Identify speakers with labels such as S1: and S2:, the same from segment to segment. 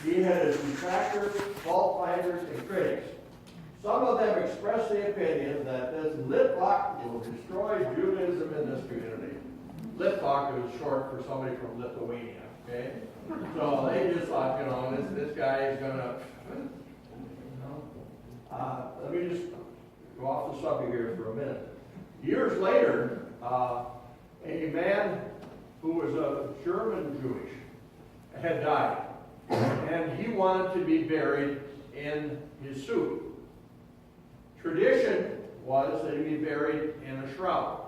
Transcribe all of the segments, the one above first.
S1: he had his detractors, fault finders, and critics. Some of them expressed the opinion that this Litvak will destroy Judaism in this community. Litvak is short for somebody from Lithuania, okay? So they just thought, this guy is gonna, let me just go off the subject here for a minute. Years later, a man who was a German Jewish had died, and he wanted to be buried in his suit. Tradition was that he be buried in a shroud.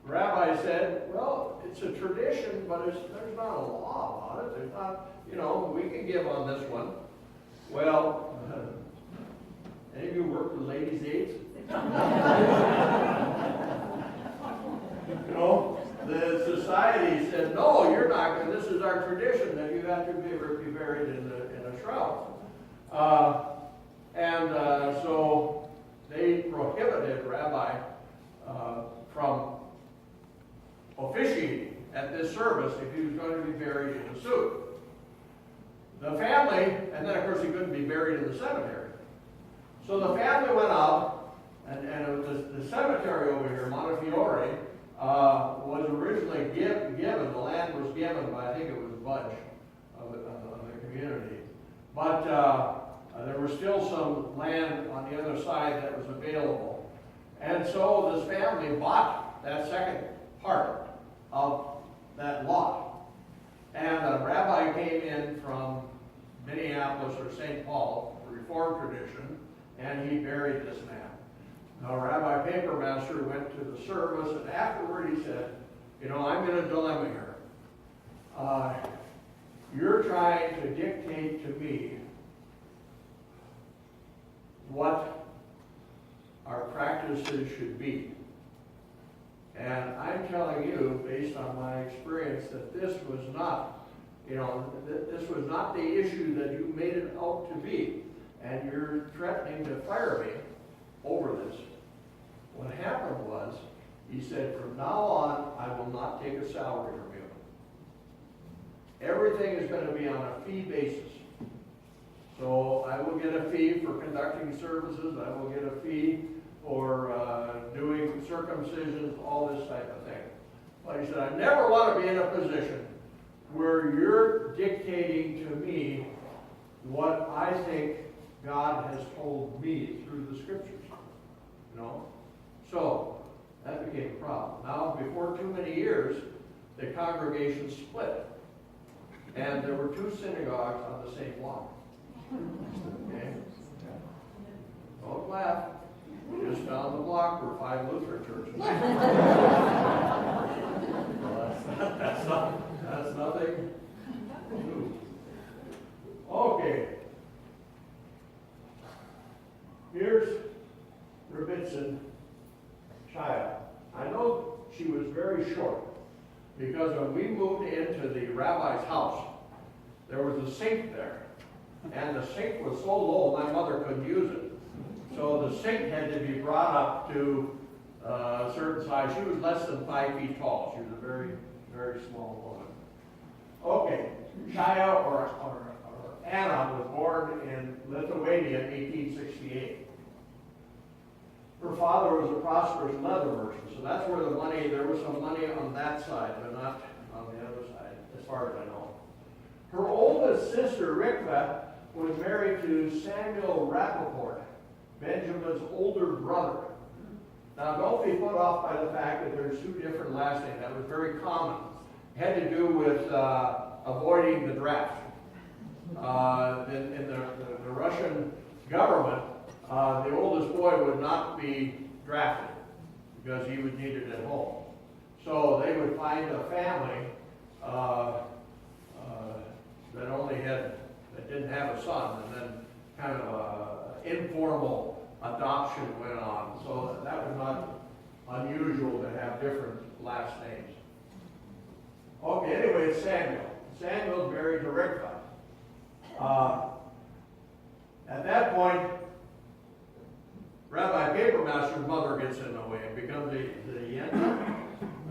S1: Rabbi said, well, it's a tradition, but there's not a law about it. There's not, we can give on this one. Well, any of you work with ladies' aids? The society said, no, you're not going to. This is our tradition that you have to be buried in a shroud. So they prohibited Rabbi from officiating at this service if he was going to be buried in a suit. The family, and then of course he couldn't be buried in the cemetery. So the family went out, and it was the cemetery over here, Montefiore, was originally given, the land was given by, I think it was Budge of the community. But there was still some land on the other side that was available. And so this family bought that second part of that lot. And a rabbi came in from Minneapolis or St. Paul, Reformed tradition, and he buried this man. Now, Rabbi Papermaster went to the service, and afterward he said, I'm in a dilemma here. You're trying to dictate to me what our practices should be. And I'm telling you, based on my experience, that this was not, this was not the issue that you made it out to be. And you're threatening to fire me over this. What happened was, he said, from now on, I will not take a salary from you. Everything is going to be on a fee basis. So I will get a fee for conducting services. I will get a fee for doing circumcisions, all this type of thing. But he said, I never want to be in a position where you're dictating to me what I think God has told me through the scriptures. So that became a problem. Now, before too many years, the congregation split. And there were two synagogues on the same block. Okay? Don't laugh. Just down the block were 5 Lutheran churches. That's nothing new. Okay. Here's Rebbitzin child. I know she was very short because when we moved into the rabbi's house, there was a sink there. And the sink was so low, my mother couldn't use it. So the sink had to be brought up to a certain size. She was less than 5 feet tall. She was a very, very small woman. Okay, Shaya or Anna was born in Lithuania in 1868. Her father was a prosperous leather merchant, so that's where there was some money on that side, but not on the other side, as far as I know. Her oldest sister, Rikva, was married to Samuel Rappaport, Benjamin's older brother. Now, don't be put off by the fact that there's 2 different last names. That was very common. It had to do with avoiding the draft. In the Russian government, the oldest boy would not be drafted because he was needed at home. So they would find a family that didn't have a son, and then kind of informal adoption went on. So that was not unusual to have different last names. Okay, anyway, it's Samuel. Samuel's married to Rikva. At that point, Rabbi Papermaster's mother gets in the way and becomes the Yenta.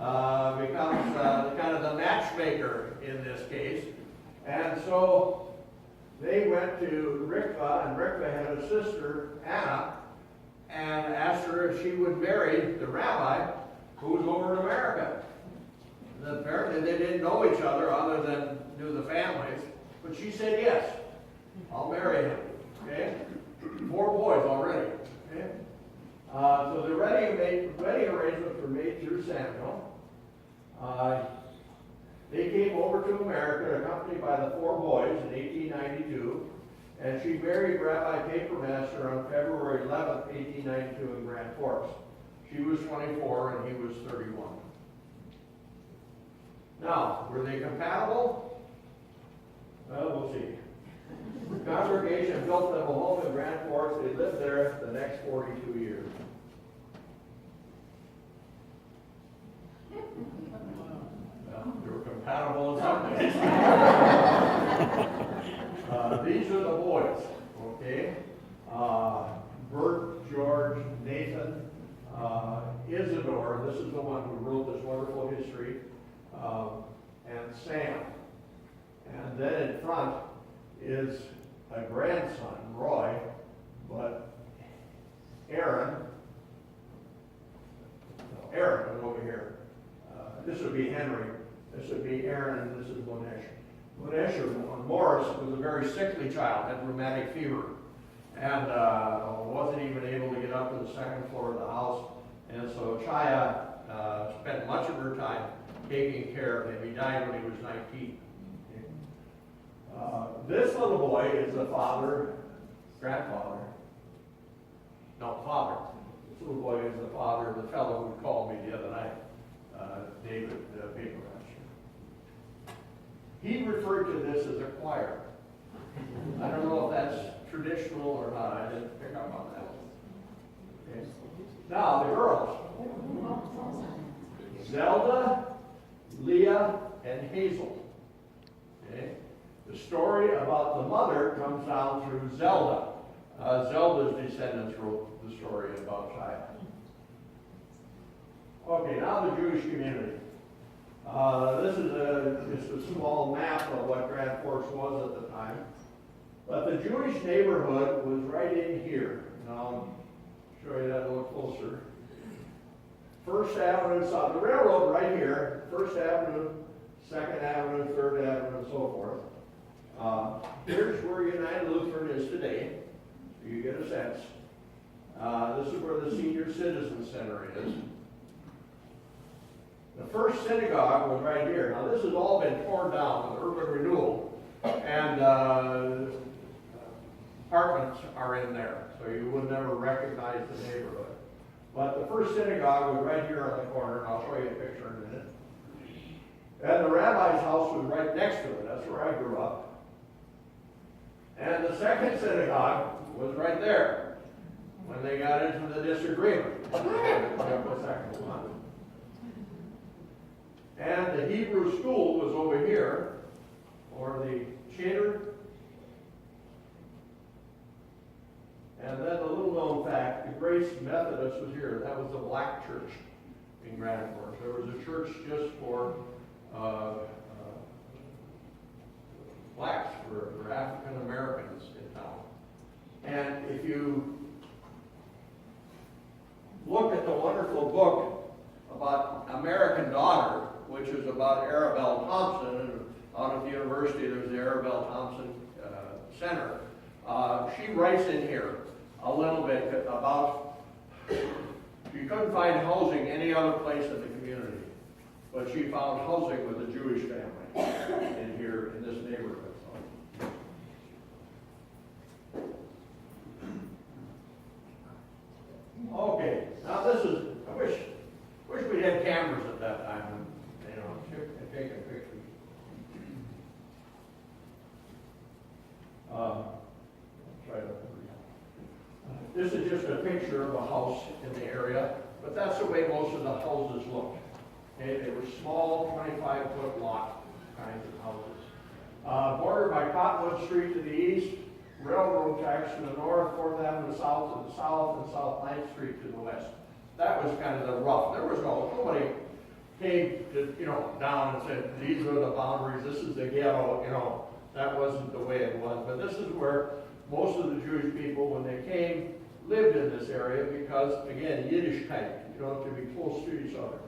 S1: becomes kind of the matchmaker in this case. And so they went to Rikva, and Rikva had a sister, Anna, and asked her if she would marry the rabbi who was over in America. And apparently they didn't know each other than knew the families, but she said yes, I'll marry him. Okay? 4 boys already. Okay? So the wedding arrangements were made through Samuel. They came over to America accompanied by the 4 boys in 1892, and she married Rabbi Papermaster on February 11th, 1892 in Grand Forks. She was 24 and he was 31. Now, were they compatible? Well, we'll see. The congregation built them a home in Grand Forks. They lived there the next 42 years. Well, they were compatible in some ways. These are the boys, okay? Bert, George, Nathan, Isidore, this is the one who wrote this wonderful history, and Sam. And then in front is a grandson, Roy, but Aaron is over here. This would be Henry, this would be Aaron, and this is Monesh. Monesh, or Morris, was a very sickly child, had rheumatic fever, and wasn't even able to get up to the 2nd floor of the house. And so Chaya spent much of her time taking care of him. He died when he was 19. This little boy is the father. This little boy is the father of the fellow who called me the other night, David Papermaster. He referred to this as a choir. I don't know if that's traditional or not. I didn't pick up on that. Okay. Now, the girls. Zelda, Leah, and Hazel. Okay. The story about the mother comes down through Zelda. Zelda's descendants wrote the story about Shia. Okay, now the Jewish community. This is just a small map of what Grand Forks was at the time. But the Jewish neighborhood was right in here. Now, I'll show you that a little closer. First Avenue, South, the railroad right here, First Avenue, 2nd Avenue, 3rd Avenue, and so forth. Here's where United Lutheran is today, so you get a sense. This is where the Senior Citizen Center is. The first synagogue was right here. Now this has all been torn down with urban renewal, and apartments are in there, so you would never recognize the neighborhood. But the first synagogue was right here on the corner, and I'll show you a picture in a minute. And the rabbi's house was right next to it. That's where I grew up. And the second synagogue was right there when they got into the disagreement. And the Hebrew school was over here, or the Cheder. And then a little known fact, the Grace Methodist was here. That was the black church in Grand Forks. There was a church just for blacks, for African Americans in town. And if you look at the wonderful book about American Daughter, which is about Arabelle Thompson, and out of the university there's the Arabelle Thompson Center. She writes in here a little bit about, she couldn't find housing any other place in the community, but she found housing with a Jewish family in here, in this neighborhood. Okay, now this is, I wish we had cameras at that time, and, taking pictures. Try to. This is just a picture of a house in the area, but that's the way most of the houses looked. Okay, they were small, 25-foot lot kinds of houses. Bordered by Cottonwood Street to the east, railroad tracks to the north, 4th Avenue south to the south, and South 9th Street to the west. That was kind of the rough. There was nobody came to, down and said, these are the boundaries, this is the ghetto, that wasn't the way it was. But this is where most of the Jewish people, when they came, lived in this area because, again, Yiddishkeit, to be close to each other.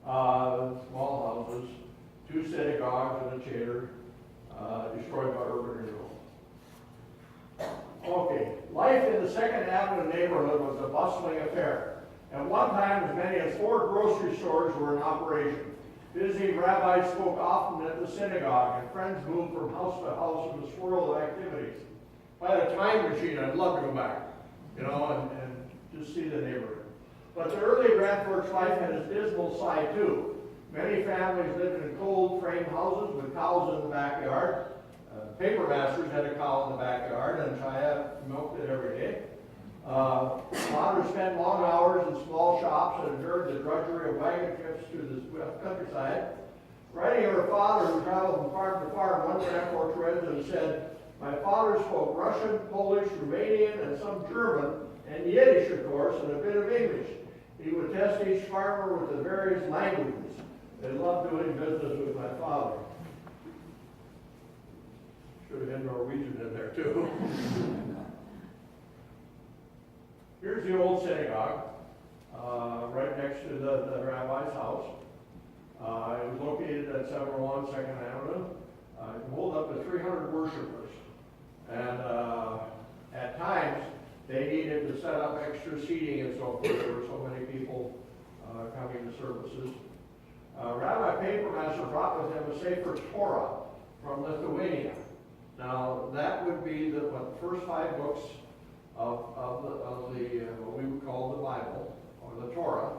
S1: Small houses, 2 synagogues and a cheder, destroyed by urban renewal. Okay, life in the Second Avenue neighborhood was a bustling affair. At one time, as many as 4 grocery stores were in operation. Visiting rabbis spoke often at the synagogue, and friends moved from house to house in a swirl of activities. If I had a time machine, I'd love to go back, and just see the neighborhood. But the early Grand Forks life had its dismal side too. Many families lived in cold frame houses with cows in the backyard. Papermasters had a cow in the backyard, and Chaya milked it every day. Fathers spent long hours in small shops and endured the drudgery of wagon trips through the countryside. Writing of her father, who traveled from farm to farm, one Grand Forks resident said, "My father spoke Russian, Polish, Romanian, and some German, and Yiddish, of course, and a bit of English. He would test each farmer with the various languages. They loved doing business with my father." Should have been Norwegian in there too. Here's the old synagogue, right next to the rabbi's house. It was located at 701 2nd Avenue. It can hold up to 300 worshipers. And at times, they needed to set up extra seating and so forth. There were so many people coming to services. Rabbi Papermaster brought with him a Sefer Torah from Lithuania. Now, that would be the first 5 books of the what we would call the Bible, or the Torah,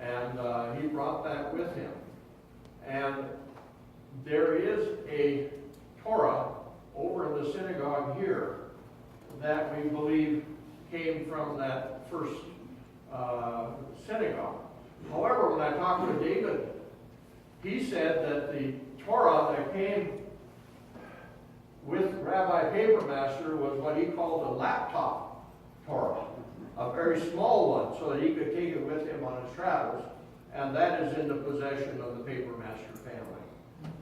S1: and he brought that with him. And there is a Torah over in the synagogue here that we believe came from that first synagogue. However, when I talked to David, he said that the Torah that came with Rabbi Papermaster was what he called a laptop Torah, a very small one, so that he could take it with him on his travels, and that is in the possession of the Papermaster family.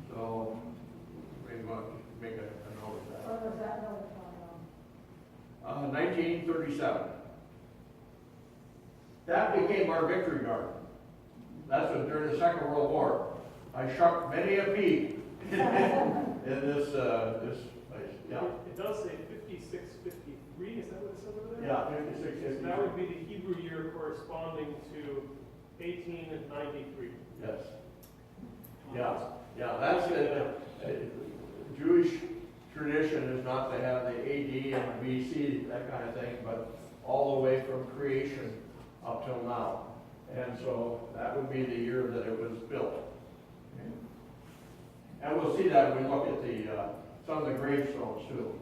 S1: So, we want to make a note of that.
S2: What was that note from?
S1: 1937. That became our victory garden. That's what, during the Second World War, I shucked many a pea in this place. Yeah.
S3: It does say 5653. Is that what it says over there?
S1: Yeah, 5653.
S3: That would be the Hebrew year corresponding to 1893.
S1: Yes. Yeah, that's it. Jewish tradition is not to have the AD and BC, that kind of thing, but all the way from creation up till now. And so that would be the year that it was built. Okay. And we'll see that when we look at the some of the gravestones too.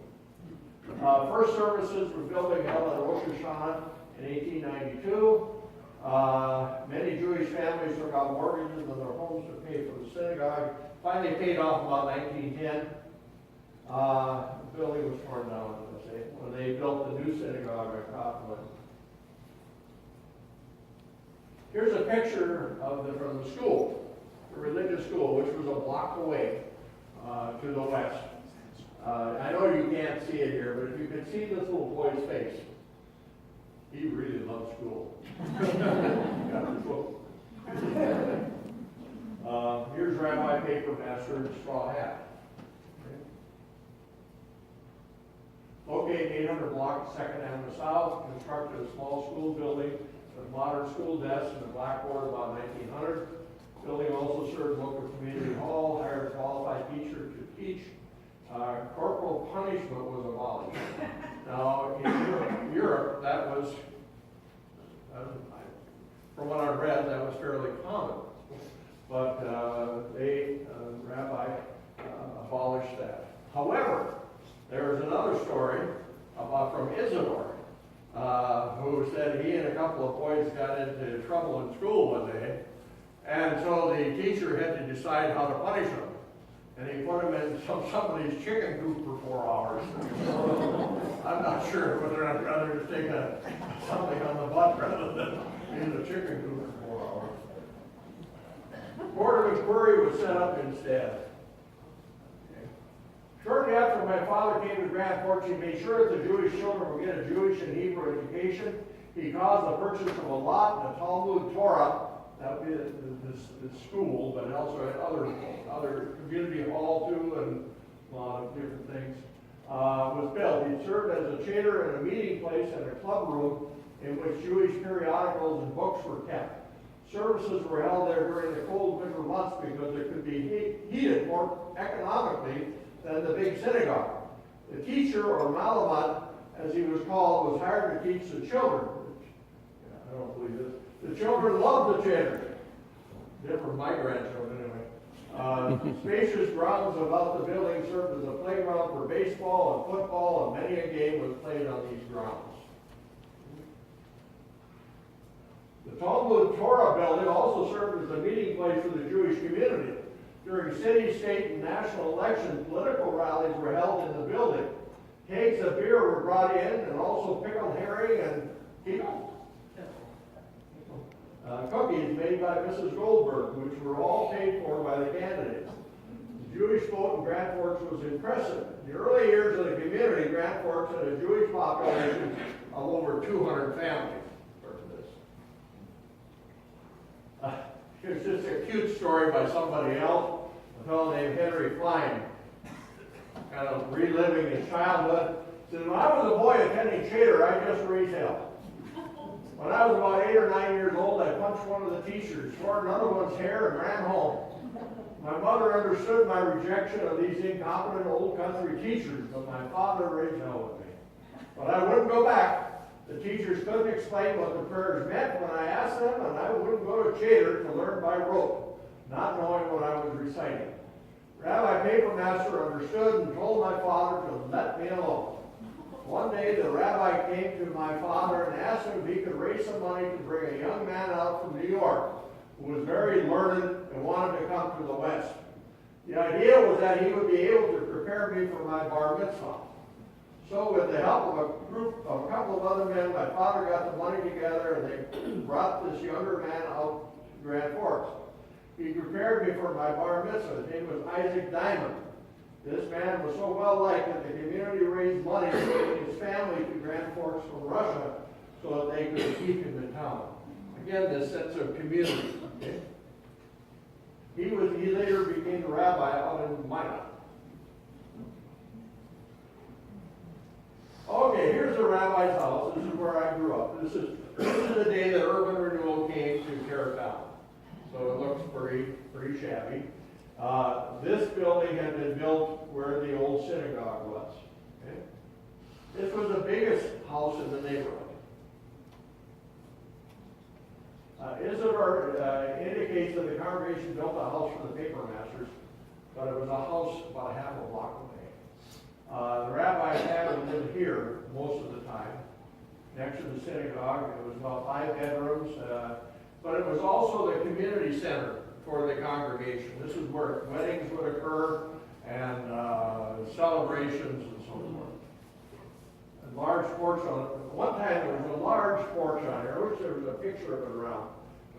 S1: First services were building held at Rosh Hashanah in 1892. Many Jewish families took out mortgages on their homes to pay for the synagogue. Finally paid off about 1910. The building was torn down, as I say, when they built the new synagogue at Cottonwood. Here's a picture of from the school, the religious school, which was a block away to the west. I know you can't see it here, but if you could see this little boy's face, he really loved school. Got the book. Here's Rabbi Papermaster in a straw hat. Located 800 block 2nd Avenue South, constructed a small school building with modern school desks and a blackboard about 1900. Building also served local community hall, hired a qualified teacher to teach. Corporal punishment was abolished. Now, in Europe, that was, from what I've read, that was fairly common. But Rabbi abolished that. However, there is another story from Isidore, who said he and a couple of boys got into trouble in school one day, and so the teacher had to decide how to punish them. And he put them in somebody's chicken coop for 4 hours. I'm not sure whether I'd rather take something on the butt rather than in the chicken coop for 4 hours. Board of Inquiry was set up instead. Okay. Shortly after my father came to Grand Forks, he made sure that the Jewish children would get a Jewish and Hebrew education. He caused the purchase of a lot and a Talmud Torah, that would be the school, but also at other community hall too, and a lot of different things, was built. He served as a chater and a meeting place and a club room in which Jewish periodicals and books were kept. Services were held there during the cold winter months because it could be heated more economically than the big synagogue. The teacher, or Malamat, as he was called, was hired to teach the children. I don't believe this. The children loved the chatter. Different from my grandchildren, anyway. Spacious grounds about the building served as a playground for baseball and football, and many a game was played on these grounds. The Talmud Torah building also served as a meeting place for the Jewish community. During city, state, and national elections, political rallies were held in the building. Kegs of beer were brought in, and also pickled herring and cookies made by Mrs. Goldberg, which were all paid for by the candidates. The Jewish vote in Grand Forks was impressive. In the early years of the community, Grand Forks had a Jewish population of over 200 families. Here's just a cute story by somebody else, a fellow named Henry Klein, kind of reliving his childhood. He said, when I was a boy attending Chater, I just raised hell. When I was about 8 or 9 years old, I punched one of the teachers, tore another one's hair, and ran home. My mother understood my rejection of these incompetent old country teachers, but my father raised hell with me. But I wouldn't go back. The teachers couldn't explain what the prayers meant when I asked them, and I wouldn't go to Chater to learn by rote, not knowing what I was reciting. Rabbi Papermaster understood and told my father to let me alone. One day the rabbi came to my father and asked him if he could raise some money to bring a young man out from New York who was very learned and wanted to come to the West. The idea was that he would be able to prepare me for my bar mitzvah. So with the help of a couple of other men, my father got the money together and they brought this younger man out to Grand Forks. He prepared me for my bar mitzvah. His name was Isaac Diamond. This man was so well liked that the community raised money to bring his family to Grand Forks from Russia so that they could keep him in town. Again, this sense of community. Okay? He later became the rabbi out in Minot. Okay, here's the rabbi's house. This is where I grew up. This is the day that urban renewal came to tear it down. So it looks pretty shabby. This building had been built where the old synagogue was. Okay? This was the biggest house in the neighborhood. Isidore indicates that the congregation built a house for the Papermasters, but it was a house about a half a block away. The rabbi had to live here most of the time, next to the synagogue. It was about 5 bedrooms, but it was also the community center for the congregation. This is where weddings would occur and celebrations and so forth. A large porch on it. One time there was a large porch on here. I wish there was a picture of it around.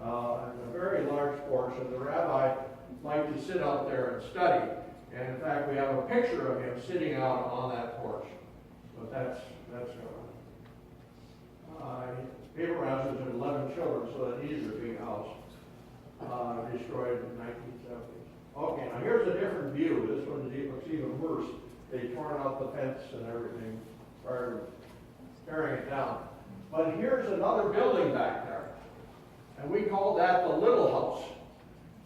S1: A very large porch, and the rabbi liked to sit out there and study. And in fact, we have a picture of him sitting out on that porch. But that's Papermaster had 11 children, so that needed a big house. Destroyed in the 1970s. Okay, now here's a different view. This one looks even worse. They torn out the fence and everything prior to tearing it down. But here's another building back there. And we called that the Little House.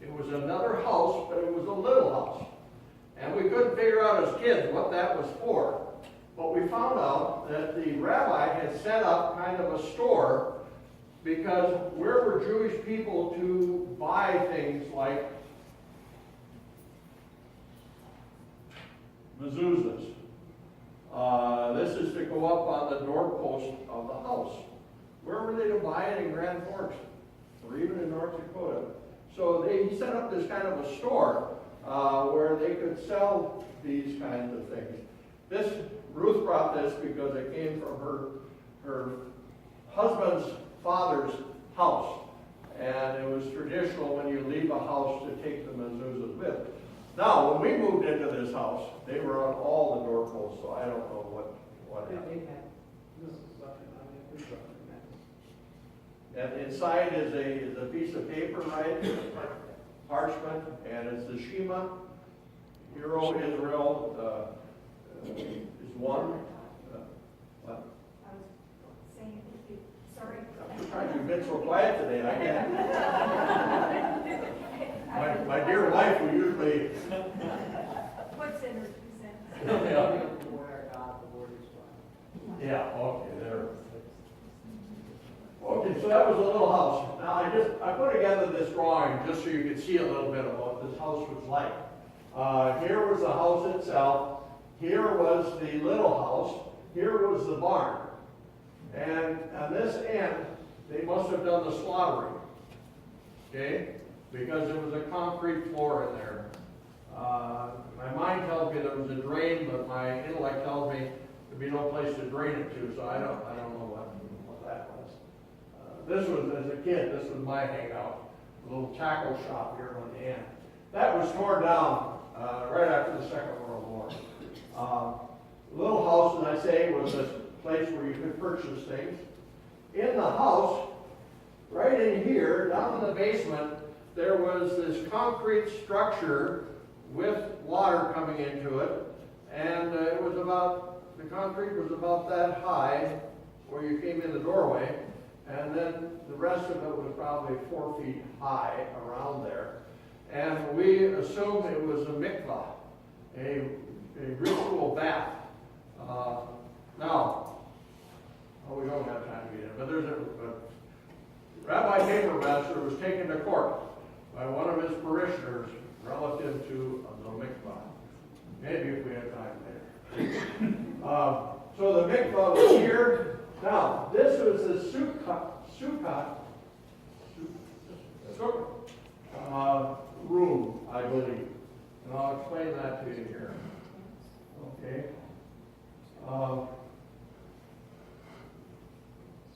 S1: It was another house, but it was a little house. And we couldn't figure out as kids what that was for. But we found out that the rabbi had set up kind of a store because where were Jewish people to buy things like mezuzahs? This is to go up on the doorpost of the house. Where were they to buy it in Grand Forks or even in North Dakota? So he set up this kind of a store where they could sell these kinds of things. Ruth brought this because it came from her husband's father's house. And it was traditional when you leave a house to take the mezuzahs with. Now, when we moved into this house, they were on all the doorposts, so I don't know what happened. And inside is a piece of paper, right? Parchment, and it's the Shema. Hear, O Israel, is one. What?
S2: I was saying, if you, sorry.
S1: I'm trying to be so quiet today, I can't. My dear wife, who usually.
S2: What's in her 2 cents?
S1: Yeah, okay, there. Okay, so that was a little house. Now I put together this drawing just so you could see a little bit of what this house was like. Here was the house itself. Here was the little house. Here was the barn. And on this end, they must have done the slaughtering. Okay? Because there was a concrete floor in there. My mind tells me there was a drain, but my intellect tells me there'd be no place to drain it to, so I don't know what that was. This was, as a kid, this was my hangout. A little tackle shop here on the end. That was torn down right after the Second World War. Little house, as I say, was a place where you could purchase things. In the house, right in here, down in the basement, there was this concrete structure with water coming into it, and the concrete was about that high where you came in the doorway, and then the rest of it was probably 4 feet high around there. And we assumed it was a mikvah, a ritual bath. We don't have time to get in, but Rabbi Papermaster was taken to court by one of his parishioners relative to the mikvah. Maybe if we have time later. So the mikvah was here. Now, this was the sukkah room, I believe. And I'll explain that to you here. Okay. Well,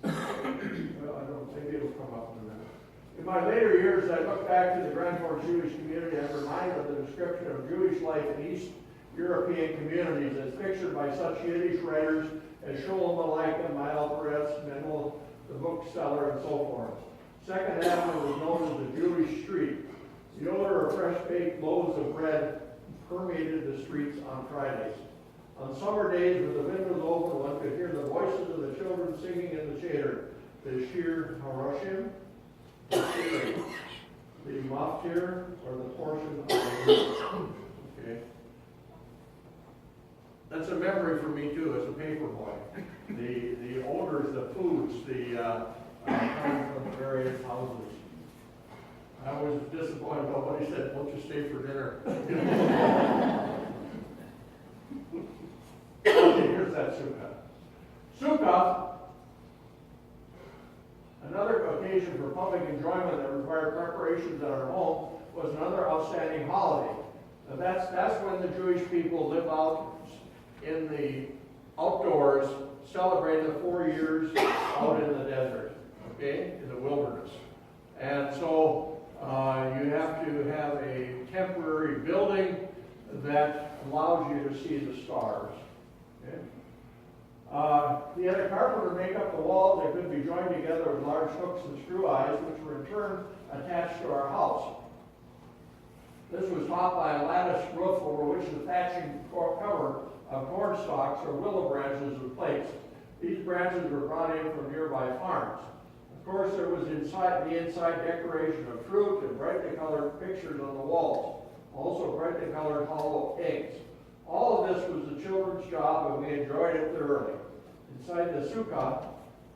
S1: I don't think it'll come up in a minute. In my later years, I look back to the Grand Forks Jewish community and I'm reminded of the description of Jewish life in East European communities as pictured by such Yiddish writers as Sholem Aleichem, Mael Peretz, Mendel, the bookseller, and so forth. Second Avenue was known as the Jewish street. The odor of fresh-baked loaves of bread permeated the streets on Fridays. On summer days, with the windows open, one could hear the voices of the children singing in the Cheder, the Shir Haroshim, the Maftir, or the portion of the Okay. That's a memory for me too, as a paper boy. The odors, the foods, coming from the various houses. I was disappointed. Nobody said, "Won't you stay for dinner?" Okay, here's that sukkah. Sukkah, another occasion for public enjoyment that required preparations at our home, was another outstanding holiday. Now that's when the Jewish people live out in the outdoors, celebrating the 4 years out in the desert, okay, in the wilderness. And so you have to have a temporary building that allows you to see the stars. Okay? He had a carpenter make up the walls that could be joined together with large hooks and screw eyes, which were in turn attached to our house. This was topped by a lattice roof over which the thatching cover of corn stalks or willow branches was placed. These branches were brought in from nearby farms. Of course, there was the inside decoration of fruit and brightly colored pictures on the walls, also brightly colored hollow eggs. All of this was the children's job, and we enjoyed it thoroughly. Inside the sukkah,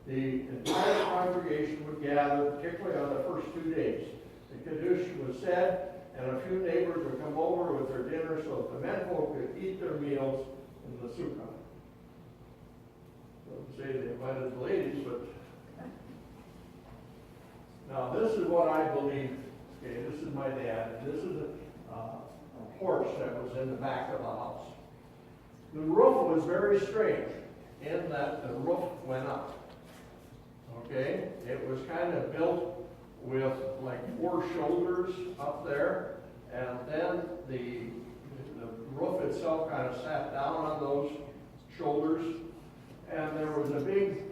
S1: the entire congregation would gather, particularly on the first 2 days. The Kiddush was said, and a few neighbors would come over with their dinner so that the menfolk could eat their meals in the sukkah. Don't say they invited the ladies, but now this is what I believe. Okay, this is my dad. This is a porch that was in the back of the house. The roof was very strange in that the roof went up. okay? It was kind of built with like 4 shoulders up there, and then the roof itself kind of sat down on those shoulders, and there was a big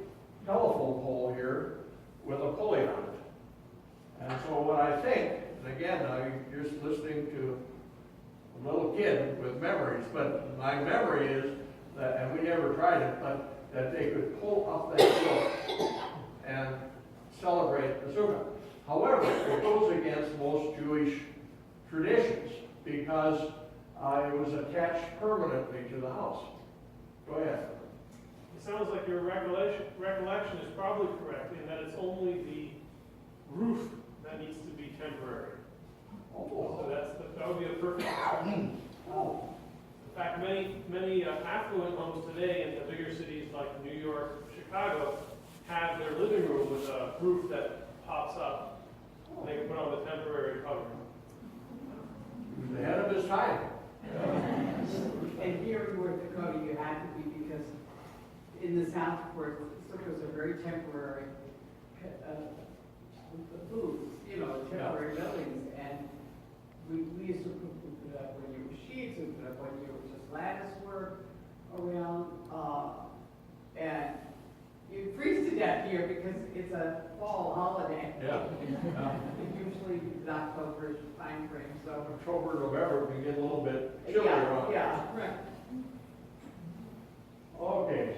S1: telephone pole here with a pulley on it. And so what I think, and again, I'm just listening to a little kid with memories, but my memory is that, and we never tried it, but that they could pull up that hill and celebrate the Sukkah. However, it goes against most Jewish traditions because it was attached permanently to the house. Go ahead.
S3: It sounds like your recollection is probably correct in that it's only the roof that needs to be temporary. So that would be a perfect description. In fact, many affluent homes today in the bigger cities like New York, Chicago, have their living room with a roof that pops up. And they can put on the temporary covering.
S1: He was ahead of his time.
S4: And here in North Dakota, you had to be because in the South, where sukkahs are very temporary booths, temporary buildings, and we used to put it up when you were sheets, we put it up when you were just lattice work around, and you freeze to death here because it's a fall holiday.
S1: Yeah.
S4: Usually it's October time frame, so.
S1: October, November, we get a little bit chillier on.
S4: Yeah, right.
S1: Okay.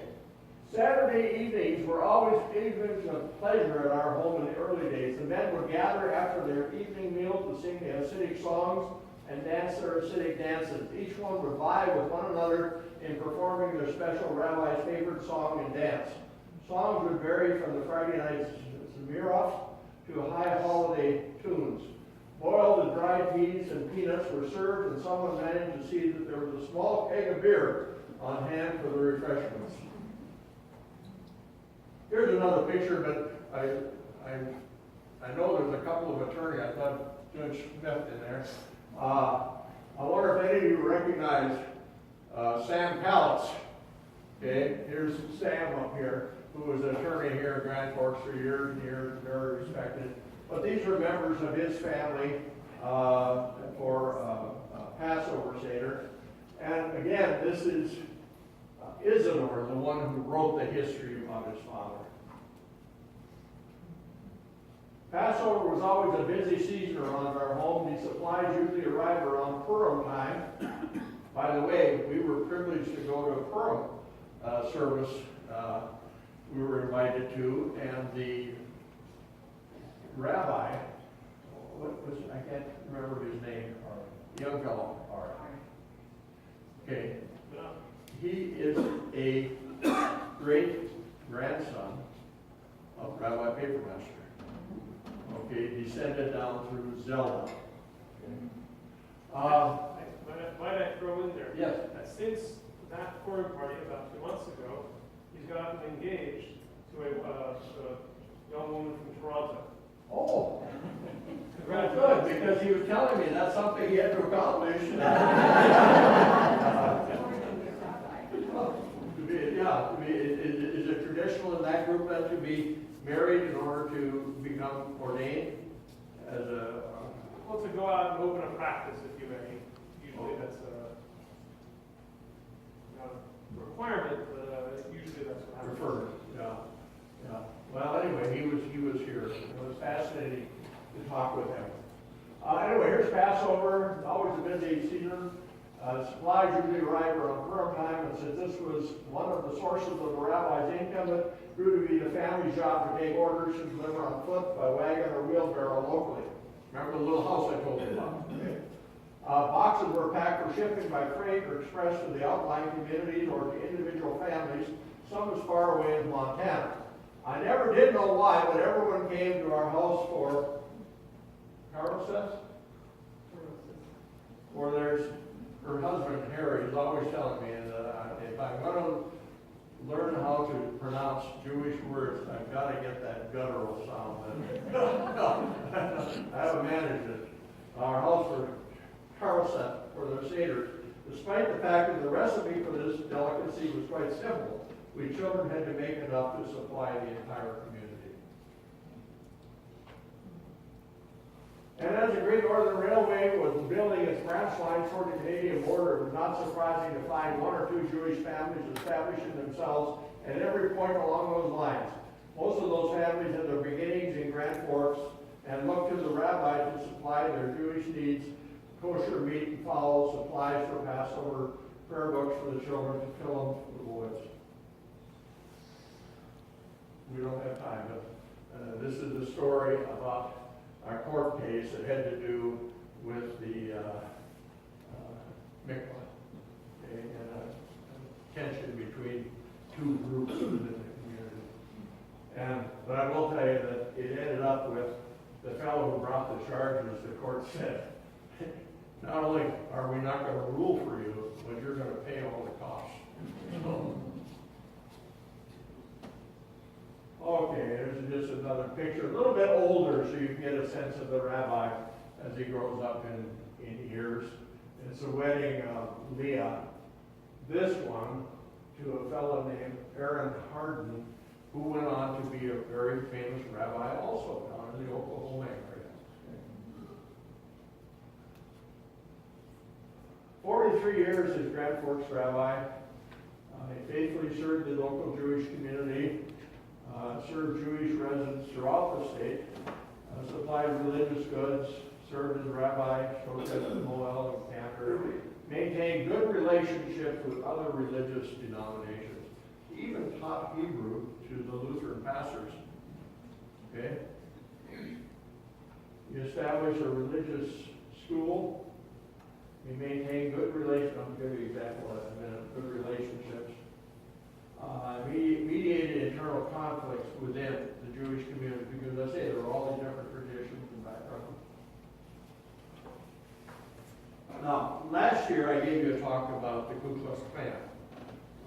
S1: Saturday evenings were always evenings of pleasure at our home in the early days. The men would gather after their evening meal to sing the Hasidic songs and dance their Hasidic dances. Each one would vie with one another in performing their special rabbi's favorite song and dance. Songs would vary from the Friday night Zemiroff to high holiday tunes. Boiled and dried peas and peanuts were served, and someone managed to see that there was a small keg of beer on hand for the refreshments. Here's another picture, but I know there's a couple of attorneys. I thought Judge Smith in there. I wonder if any of you recognize Sam Pallets. Okay, here's Sam up here, who was an attorney here in Grand Forks for years and years, very respected. But these are members of his family for Passover Seder. And again, this is Isidore, the one who wrote the history about his father. Passover was always a busy season around our home. These supplies usually arrived around Purim time. By the way, we were privileged to go to a Purim service we were invited to, and the rabbi, I can't remember his name, young fellow, okay, he is a great grandson of Rabbi Papermaster. Okay, descended down through Zelda.
S3: Might I throw in there?
S1: Yes.
S3: Since that Purim party about 2 months ago, he's gotten engaged to a young woman from Toronto.
S1: Oh,
S3: Congratulations.
S1: good, because he was telling me that's something he had to accomplish. Is it traditional in that group then to be married in order to become ordained as a?
S3: Well, to go out and open a practice, if you may. Usually that's not a requirement, but usually that's what happens.
S1: Preferred, yeah. Well, anyway, he was here. It was fascinating to talk with him. Anyway, here's Passover. Always a busy season. Supplies usually arrive around Purim time, and since this was one of the sources of the rabbi's income, it grew to be the family's job to take orders and deliver on foot, by wagon, or wheelbarrow locally. Remember the little house I told you about? Okay. Boxes were packed for shipping by freight or express to the outlying communities or to individual families, some as far away as Montana. I never did know why, but everyone came to our house for carousels. Or there's her husband, Harry, is always telling me that if I'm going to learn how to pronounce Jewish words, I've got to get that guttural sound. I haven't managed it. Our house for carousel for the Seder, despite the fact that the recipe for this delicacy was quite simple. We children had to make enough to supply the entire community. And as the Great Northern Railway was building its branch line toward the Canadian border, it was not surprising to find one or two Jewish families establishing themselves at every point along those lines. Most of those families had their beginnings in Grand Forks and looked to the rabbi to supply their Jewish needs, kosher meat and fowl, supplies for Passover, prayer books for the children to fill them for the boys. We don't have time, but this is the story about our court case that had to do with the mikvah, okay, and a tension between two groups within the community. But I will tell you that it ended up with the fellow who brought the charges. The court said, not only are we not going to rule for you, but you're going to pay all the costs. Okay, here's just another picture, a little bit older, so you can get a sense of the rabbi as he grows up in years. It's a wedding of Leah. This one to a fellow named Aaron Harden, who went on to be a very famous rabbi also down in the Oklahoma area. 43 years as Grand Forks rabbi. He faithfully served the local Jewish community, served Jewish residents throughout the state, supplied religious goods, served as rabbi, showed in Moel and Cantor, maintained good relationships with other religious denominations. He even taught Hebrew to the Lutheran pastors. Okay? He established a religious school. He maintained good relationships. I'll give you an example in a minute. Good relationships. Mediated internal conflicts within the Jewish community, because I say there are all these different traditions and backgrounds. Now, last year I gave you a talk about the Ku Klux Klan.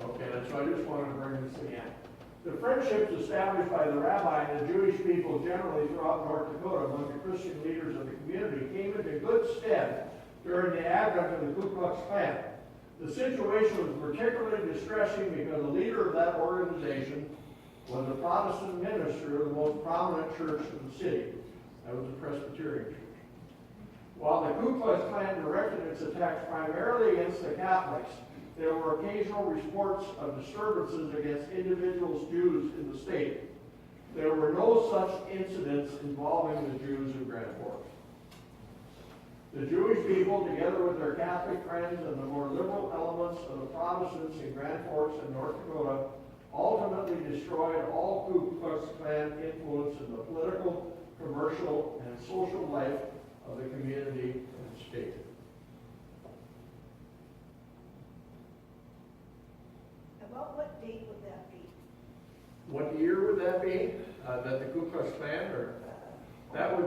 S1: Okay, and so I just wanted to bring this again. The friendships established by the rabbi and the Jewish people generally throughout North Dakota among the Christian leaders of the community came into good stead during the advent of the Ku Klux Klan. The situation was particularly distressing because the leader of that organization was a Protestant minister of the most prominent church in the city. That was the Presbyterian Church. While the Ku Klux Klan directed its attacks primarily against the Catholics, there were occasional reports of disturbances against individual Jews in the state. There were no such incidents involving the Jews in Grand Forks. The Jewish people, together with their Catholic friends and the more liberal elements of the Protestants in Grand Forks and North Dakota, ultimately destroyed all Ku Klux Klan influence in the political, commercial, and social life of the community and state.
S2: About what date would that be?
S1: What year would that be? That the Ku Klux Klan, or that would be